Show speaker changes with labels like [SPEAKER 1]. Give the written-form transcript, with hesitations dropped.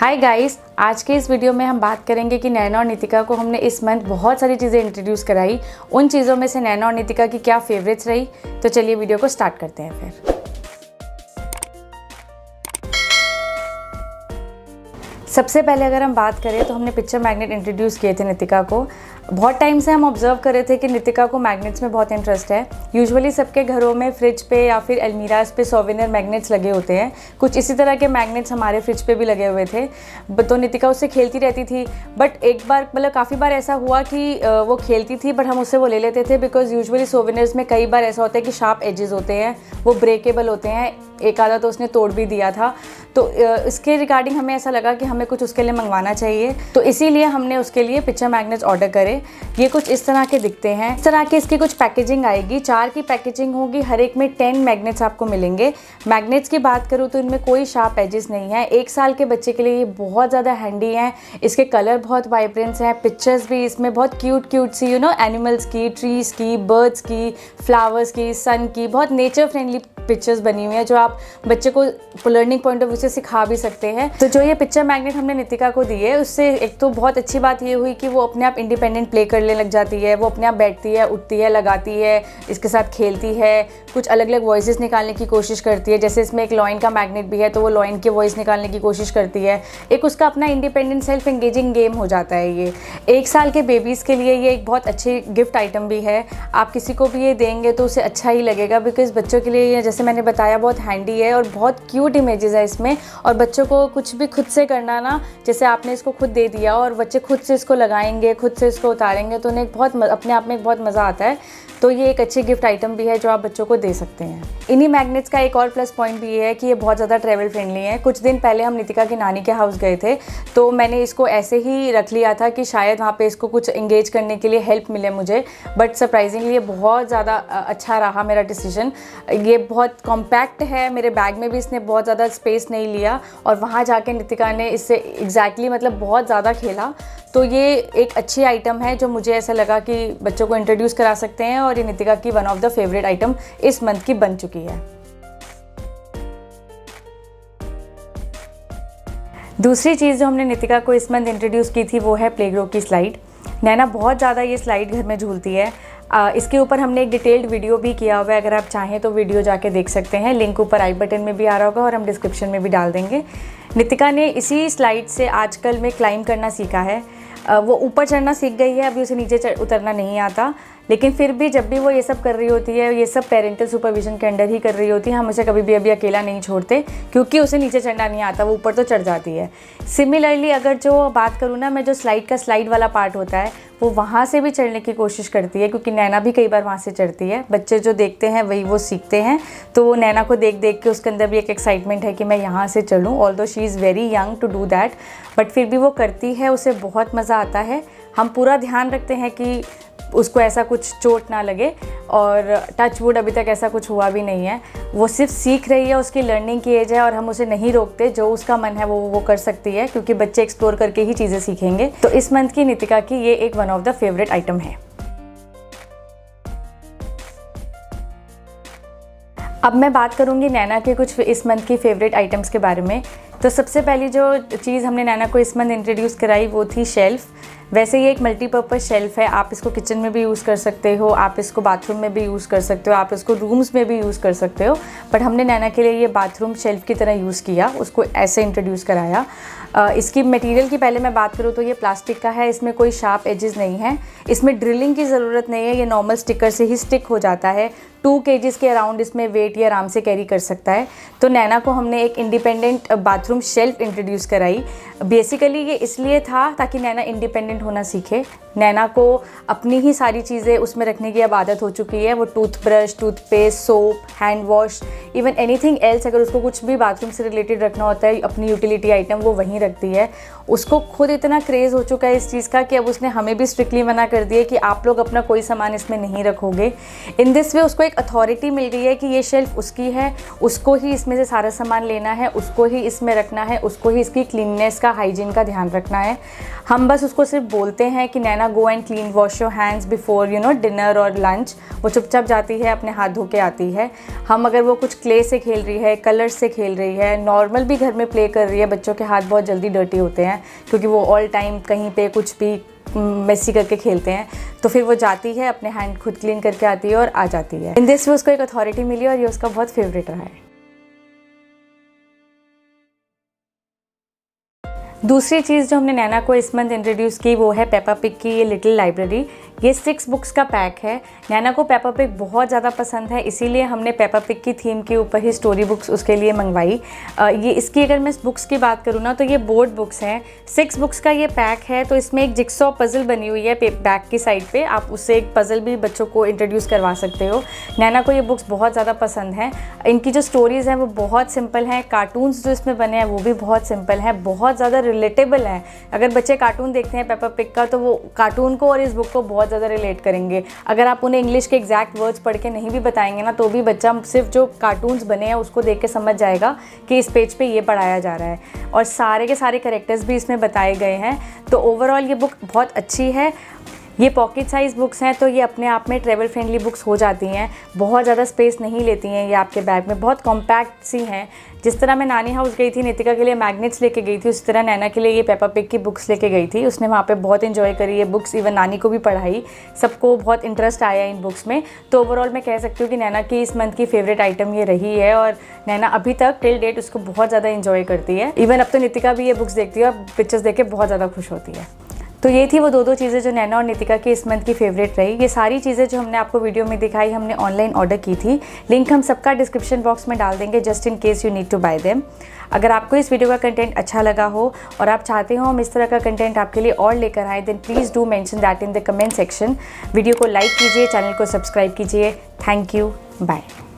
[SPEAKER 1] Hi guys, आज के इस वीडियो में हम बात करेंगे कि नैना और नितिका को हमने इस मंथ बहुत सारी चीज़ें इंट्रोड्यूस कराई। उन चीज़ों में से नैना और नितिका की क्या फेवरेट्स रही, तो चलिए वीडियो को स्टार्ट करते हैं फिर। सबसे पहले अगर हम बात करें तो हमने पिक्चर मैग्नेट इंट्रोड्यूस किए थे नितिका को। बहुत टाइम से हम ऑब्जर्व कर रहे थे कि नितिका को मैग्नेट्स में बहुत इंटरेस्ट है। यूजुअली सबके घरों में फ्रिज पे या फिर अलमीराज पे सोवेनियर मैग्नेट्स लगे होते हैं। कुछ इसी तरह के मैग्नेट्स हमारे फ्रिज पे भी लगे हुए थे, तो नितिका उससे खेलती रहती थी। बट एक बार मतलब काफ़ी बार ऐसा हुआ कि वो खेलती थी बट हम उससे वो ले लेते थे, बिकॉज यूजुअली सोवेनियर्स में कई बार ऐसा होता है कि शार्प एजेस होते हैं, वो ब्रेकेबल होते हैं। एक आधा तो उसने तोड़ भी दिया था। तो इसके रिगार्डिंग हमें ऐसा लगा कि हमें कुछ उसके लिए मंगवाना चाहिए, तो इसीलिए हमने उसके लिए पिक्चर मैग्नेट्स ऑर्डर करे। ये कुछ इस तरह के दिखते हैं। इस तरह की इसकी कुछ पैकेजिंग आएगी। 4 की पैकेजिंग होगी, हर एक में 10 मैग्नेट्स आपको मिलेंगे। मैग्नेट्स की बात करूँ तो इनमें कोई शार्प एजेस नहीं है। 1 साल के बच्चे के लिए ये बहुत ज़्यादा हैंडी हैं। इसके कलर बहुत वाइब्रेंट्स हैं। पिक्चर्स भी इसमें बहुत क्यूट सी एनिमल्स की, ट्रीज़ की, बर्ड्स की, फ्लावर्स की, सन की, बहुत नेचर फ्रेंडली पिक्चर्स बनी हुई हैं जो आप बच्चे को लर्निंग पॉइंट ऑफ व्यू से सिखा भी सकते हैं। तो जो ये पिक्चर मैग्नेट हमने नितिका को दिए, उससे एक तो बहुत अच्छी बात ये हुई कि वो अपने आप इंडिपेंडेंट प्ले करने लग जाती है। वो अपने आप बैठती है, उठती है, लगाती है, इसके साथ खेलती है, कुछ अलग अलग वॉइसेस निकालने की कोशिश करती है। जैसे इसमें एक लॉइन का मैग्नेट भी है, तो वो लॉइन की वॉइस निकालने की कोशिश करती है। एक उसका अपना इंडिपेंडेंट सेल्फ एंगेजिंग गेम हो जाता है। ये 1 साल के बेबीज़ के लिए ये एक बहुत अच्छी गिफ्ट आइटम भी है। आप किसी को भी ये देंगे तो उसे अच्छा ही लगेगा, बिकॉज बच्चों के लिए ये, जैसे मैंने बताया, बहुत हैंडी है और बहुत क्यूट इमेजेस है इसमें। और बच्चों को कुछ भी खुद से करना ना, जैसे आपने इसको खुद दे दिया और बच्चे खुद से इसको लगाएंगे, खुद से इसको उतारेंगे, तो उन्हें बहुत अपने आप में एक बहुत मज़ा आता है। तो ये एक अच्छी गिफ्ट आइटम भी है जो आप बच्चों को दे सकते हैं। इन्हीं मैग्नेट्स का एक और प्लस पॉइंट भी ये है कि ये बहुत ज़्यादा ट्रैवल फ्रेंडली है। कुछ दिन पहले हम नितिका की नानी के हाउस गए थे, तो मैंने इसको ऐसे ही रख लिया था कि शायद वहाँ पे इसको कुछ एंगेज करने के लिए हेल्प मिले मुझे। बट सरप्राइजिंगली ये बहुत ज़्यादा अच्छा रहा मेरा डिसीजन। ये बहुत कॉम्पैक्ट है, मेरे बैग में भी इसने बहुत ज़्यादा स्पेस नहीं लिया और वहाँ जाके नितिका ने इससे एग्जैक्टली मतलब बहुत ज़्यादा खेला। तो ये एक अच्छी आइटम है जो मुझे ऐसा लगा कि बच्चों को इंट्रोड्यूस करा सकते हैं, और ये नितिका की one of the favourite item इस मंथ की बन चुकी है। दूसरी चीज़ जो हमने नितिका को इस मंथ इंट्रोड्यूस की थी वो है प्लेग्रो की स्लाइड। नैना बहुत ज़्यादा ये स्लाइड घर में झूलती है। इसके ऊपर हमने एक डिटेल्ड वीडियो भी किया हुआ है, अगर आप चाहें तो वीडियो जाके देख सकते हैं। लिंक ऊपर आई बटन में भी आ रहा होगा और हम डिस्क्रिप्शन में भी डाल देंगे। नितिका ने इसी स्लाइड से आजकल में क्लाइंब करना सीखा है। वो ऊपर चढ़ना सीख गई है, अभी उसे नीचे उतरना नहीं आता, लेकिन फिर भी जब भी वो ये सब कर रही होती है, ये सब पेरेंटल सुपरविजन के अंडर ही कर रही होती है। हम उसे कभी भी अभी अकेला नहीं छोड़ते, क्योंकि उसे नीचे चढ़ना नहीं आता, वो ऊपर तो चढ़ जाती है। सिमिलरली अगर जो बात करूँ ना मैं, जो स्लाइड वाला पार्ट होता है वो वहाँ से भी चढ़ने की कोशिश करती है, क्योंकि नैना भी कई बार वहाँ से चढ़ती है। बच्चे जो देखते हैं वही वो सीखते हैं, तो वो नैना को देख के उसके अंदर भी एक एक्साइटमेंट है कि मैं यहाँ से चढ़ूँ। Although she is very young to do that, but फिर भी वो करती है, उसे बहुत मज़ा आता है। हम पूरा ध्यान रखते हैं कि उसको ऐसा कुछ चोट ना लगे, और टच वुड अभी तक ऐसा कुछ हुआ भी नहीं है। वो सिर्फ सीख रही है, उसकी लर्निंग की एज है और हम उसे नहीं रोकते। जो उसका मन है वो कर सकती है, क्योंकि बच्चे एक्सप्लोर करके ही चीज़ें सीखेंगे। तो इस मंथ की नितिका की ये एक one of the favourite item है। अब मैं बात करूंगी नैना के कुछ इस मंथ की फेवरेट आइटम्स के बारे में। तो सबसे पहली जो चीज़ हमने नैना को इस मंथ इंट्रोड्यूस कराई वो थी शेल्फ़। वैसे ये एक मल्टीपर्पज़ शेल्फ़ है। आप इसको किचन में भी यूज़ कर सकते हो, आप इसको बाथरूम में भी यूज़ कर सकते हो, आप इसको रूम्स में भी यूज़ कर सकते हो। बट हमने नैना के लिए ये बाथरूम शेल्फ़ की तरह यूज़ किया, उसको ऐसे इंट्रोड्यूस कराया। इसकी मटेरियल की पहले मैं बात करूँ तो ये प्लास्टिक का है। इसमें कोई शार्प एजेस नहीं है, इसमें ड्रिलिंग की ज़रूरत नहीं है। ये नॉर्मल स्टिकर से ही स्टिक हो जाता है। 2 kgs के अराउंड इसमें वेट ये आराम से कैरी कर सकता है। तो नैना को हमने एक इंडिपेंडेंट बाथरूम शेल्फ इंट्रोड्यूस कराई। बेसिकली ये इसलिए था ताकि नैना इंडिपेंडेंट होना सीखे। नैना को अपनी ही सारी चीज़ें उसमें रखने की अब आदत हो चुकी है। वो toothbrush, toothpaste, soap, hand wash, even anything else, अगर उसको कुछ भी बाथरूम से रिलेटेड रखना होता है, अपनी यूटिलिटी आइटम, वो वहीं रखती है। उसको खुद इतना क्रेज़ हो चुका है इस चीज़ का कि अब उसने हमें भी स्ट्रिक्टली मना कर दिया कि आप लोग अपना कोई सामान इसमें नहीं रखोगे। इन दिस वे उसको एक अथॉरिटी मिल गई है कि ये शेल्फ उसकी है, उसको ही इसमें से सारा सामान लेना है, उसको ही इसमें रखना है, उसको ही इसकी क्लीननेस का, हाइजीन का ध्यान रखना है। हम बस उसको सिर्फ बोलते हैं कि Naina Naina go and clean wash your hands before dinner और लंच, वो चुपचाप जाती है, अपने हाथ धो के आती है। हम अगर वो कुछ क्ले से खेल रही है, कलर्स से खेल रही है, नॉर्मल भी घर में प्ले कर रही है, बच्चों के हाथ बहुत जल्दी डर्टी होते हैं क्योंकि वो ऑल टाइम कहीं पे कुछ भी मेसी करके खेलते हैं, तो फिर वो जाती है, अपने हैंड खुद क्लीन करके आती है और आ जाती है। इन दिस उसको एक अथॉरिटी मिली और ये उसका बहुत फेवरेट रहा है। दूसरी चीज़ जो हमने नैना को इस मंथ इंट्रोड्यूस की वो है पेपा पिग की ये लिटिल लाइब्रेरी। ये 6 बुक्स का पैक है। नैना को पेपा पिग बहुत ज़्यादा पसंद है, इसीलिए हमने पेपा पिग की थीम के ऊपर ही स्टोरी बुक्स उसके लिए मंगवाई। ये इसकी अगर मैं बुक्स की बात करूँ ना तो ये बोर्ड बुक्स हैं। 6 बुक्स का ये पैक है, तो इसमें एक जिक्सॉ पज़ल बनी हुई है बैक की साइड पे, आप उससे एक पज़ल भी बच्चों को इंट्रोड्यूस करवा सकते हो। नैना को ये बुक्स बहुत ज़्यादा पसंद हैं। इनकी जो स्टोरीज़ हैं वो बहुत सिंपल हैं, कार्टून्स जो इसमें बने हैं वो भी बहुत सिंपल हैं, बहुत ज़्यादा रिलेटेबल है। अगर बच्चे कार्टून देखते हैं पेपा पिग का तो वो कार्टून को और इस बुक को बहुत ज़्यादा रिलेट करेंगे। अगर आप उन्हें इंग्लिश के एग्जैक्ट वर्ड्स पढ़ के नहीं भी बताएंगे ना तो भी बच्चा सिर्फ जो कार्टून्स बने हैं उसको देख के समझ जाएगा कि इस पेज पे ये पढ़ाया जा रहा है, और सारे के सारे कैरेक्टर्स भी इसमें बताए गए हैं। तो ओवरऑल ये बुक बहुत अच्छी है। ये पॉकेट साइज़ बुक्स हैं तो ये अपने आप में ट्रैवल फ्रेंडली बुक्स हो जाती हैं, बहुत ज़्यादा स्पेस नहीं लेती हैं ये आपके बैग में, बहुत कॉम्पैक्ट सी हैं। जिस तरह मैं नानी हाउस गई थी, नितिका के लिए मैग्नेट्स लेके गई थी, उसी तरह नैना के लिए ये पेपा पिग की बुक्स लेके गई थी। उसने वहाँ पे बहुत इन्जॉय करी ये बुक्स, इवन नानी को भी पढ़ाई, सबको बहुत इंटरेस्ट आया इन बुक्स में। तो ओवरऑल मैं कह सकती हूँ कि नैना की इस मंथ की फेवरेट आइटम ये रही है, और नैना अभी तक टिल डेट उसको बहुत ज़्यादा इंजॉय करती है। इवन अब तो नितिका भी ये बुक्स देखती है और पिक्चर्स देख के बहुत ज़्यादा खुश होती है। तो ये थी वो दो चीज़ें जो नैना और नितिका की इस मंथ की फेवरेट रही। ये सारी चीज़ें जो हमने आपको वीडियो में दिखाई हमने ऑनलाइन ऑर्डर की थी, लिंक हम सबका डिस्क्रिप्शन बॉक्स में डाल देंगे just in case you need to buy them. अगर आपको इस वीडियो का कंटेंट अच्छा लगा हो और आप चाहते हो हम इस तरह का कंटेंट आपके लिए और लेकर आए, then please do mention that in the comment section. Video को लाइक कीजिए, चैनल को सब्सक्राइब कीजिए। Thank you, bye.